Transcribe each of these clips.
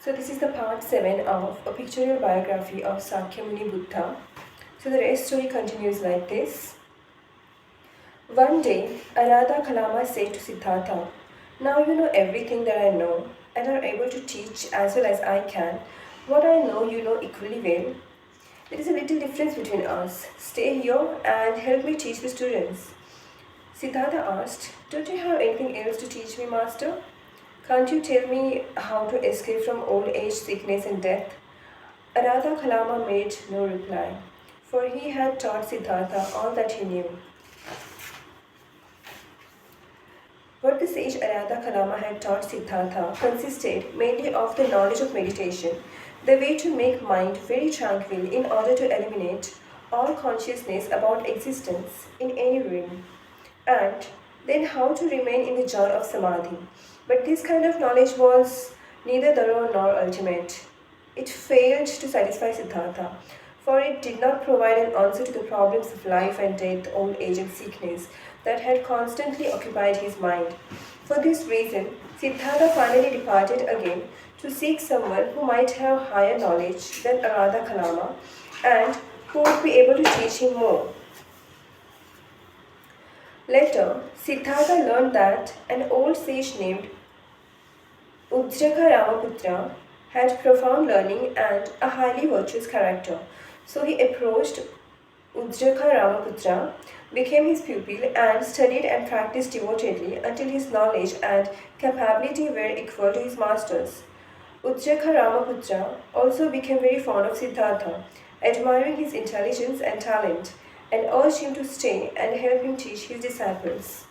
So this is the part 7 of a pictorial biography of Sakyamuni Buddha. So the rest story continues like this. One day, Arada Kalama said to Siddhartha, "Now you know everything that I know and are able to teach as well as I can. What I know you know equally well. There is a little difference between us. Stay here and help me teach the students." Siddhartha asked, "Don't you have anything else to teach me, master? Can't you tell me how to escape from old age, sickness, and death?" Arada Kalama made no reply, for he had taught Siddhartha all that he knew. What the sage Arada Kalama had taught Siddhartha consisted mainly of the knowledge of meditation, the way to make mind very tranquil in order to eliminate all consciousness about existence in any room, and then how to remain in the joy of samadhi. But this kind of knowledge was neither thorough nor ultimate. It failed to satisfy Siddhartha, for it did not provide an answer to the problems of life and death, old age, and sickness that had constantly occupied his mind. For this reason, Siddhartha finally departed again to seek someone who might have higher knowledge than Arada Kalama and who would be able to teach him more. Later, Siddhartha learned that an old sage named Ujjaka Ramaputra had profound learning and a highly virtuous character. So he approached Ujjaka Ramaputra, became his pupil, and studied and practiced devotedly until his knowledge and capability were equal to his master's. Ujjaka Ramaputra also became very fond of Siddhartha, admiring his intelligence and talent, and urged him to stay and help him teach his disciples.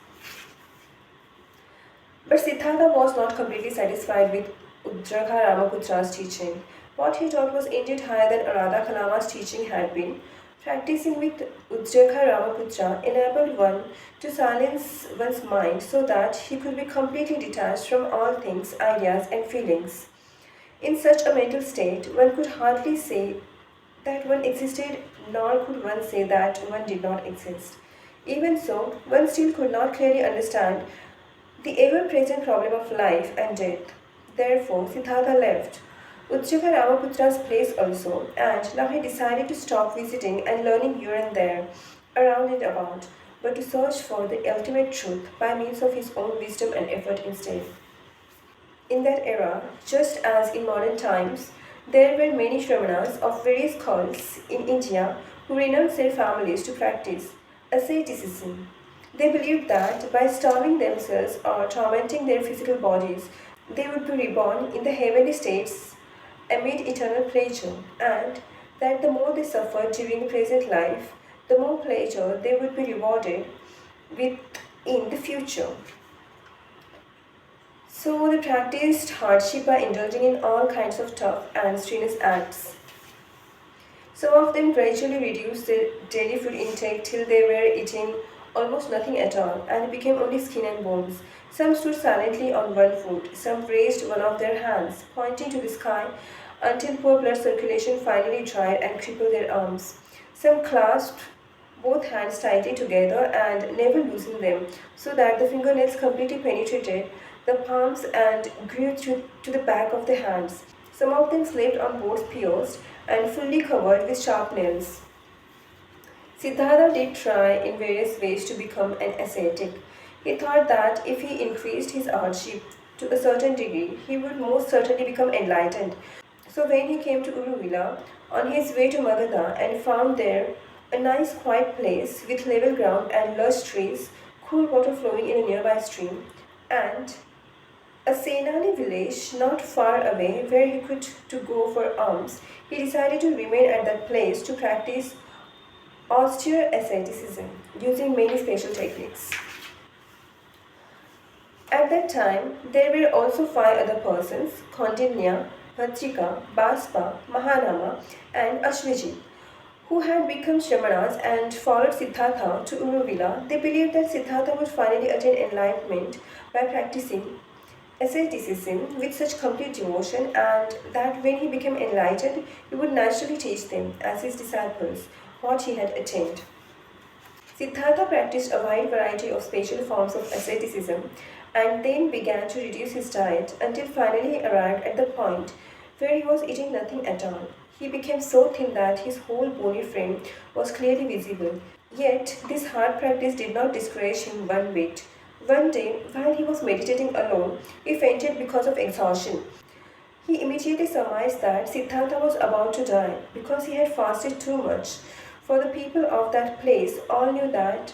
But Siddhartha was not completely satisfied with Ujjaka Ramaputra's teaching. What he taught was indeed higher than Arada Kalama's teaching had been. Practicing with Ujjaka Ramaputra enabled one to silence one's mind so that he could be completely detached from all things, ideas, and feelings. In such a mental state, one could hardly say that one existed, nor could one say that one did not exist. Even so, one still could not clearly understand the ever present problem of life and death. Therefore, Siddhartha left Ujjaka Ramaputra's place also, and now he decided to stop visiting and learning here and there, around and about, but to search for the ultimate truth by means of his own wisdom and effort instead. In that era, just as in modern times, there were many Shramanas of various cults in India who renounced their families to practice asceticism. They believed that by starving themselves or tormenting their physical bodies, they would be reborn in the heavenly states amid eternal pleasure, and that the more they suffered during the present life, the more pleasure they would be rewarded with in the future. So they practiced hardship by indulging in all kinds of tough and strenuous acts. Some of them gradually reduced their daily food intake till they were eating almost nothing at all and became only skin and bones. Some stood silently on one foot, some raised one of their hands, pointing to the sky until poor blood circulation finally dried and crippled their arms. Some clasped both hands tightly together and never loosened them, so that the fingernails completely penetrated the palms and grew through to the back of the hands. Some of them slept on boards pierced and fully covered with sharp nails. Siddhartha did try in various ways to become an ascetic. He thought that if he increased his hardship to a certain degree, he would most certainly become enlightened. So when he came to Uruvilla on his way to Magadha and found there a nice quiet place with level ground and lush trees, cool water flowing in a nearby stream, and a Senani village not far away where he could to go for alms, he decided to remain at that place to practice austere asceticism using many special techniques. At that time, there were also five other persons, Kaundinya, Bhatrika, Baspa, Mahanama, and Ashvijit, who had become Shramanas and followed Siddhartha to Uruvilla. They believed that Siddhartha would finally attain enlightenment by practicing asceticism with such complete devotion, and that when he became enlightened, he would naturally teach them, as his disciples, what he had attained. Siddhartha practiced a wide variety of special forms of asceticism and then began to reduce his diet until finally he arrived at the point where he was eating nothing at all. He became so thin that his whole bony frame was clearly visible. Yet, this hard practice did not discourage him one bit. One day, while he was meditating alone, he fainted because of exhaustion. He immediately surmised that Siddhartha was about to die because he had fasted too much. For the people of that place all knew that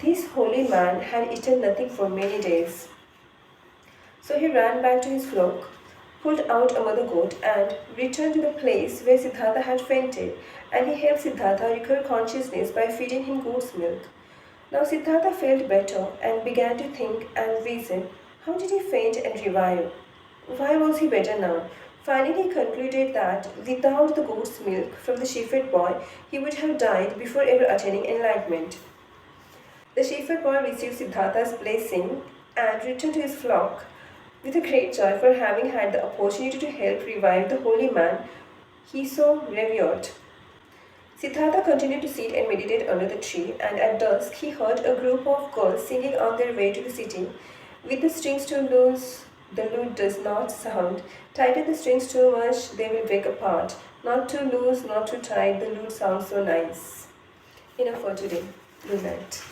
this holy man had eaten nothing for many days. So he ran back to his flock, pulled out a mother goat, and returned to the place where Siddhartha had fainted, and he helped Siddhartha recover consciousness by feeding him goat's milk. Now Siddhartha felt better and began to think and reason, how did he faint and revive? Why was he better now? Finally, he concluded that without the goat's milk from the shepherd boy, he would have died before ever attaining enlightenment. The shepherd boy received Siddhartha's blessing and returned to his flock with a great joy for having had the opportunity to help revive the holy man he so revered. Siddhartha continued to sit and meditate under the tree, and at dusk he heard a group of girls singing on their way to the city. With the strings too loose, the lute does not sound. Tighten the strings too much, they will break apart. Not too loose, not too tight, the lute sounds so nice. Enough for today. Good night.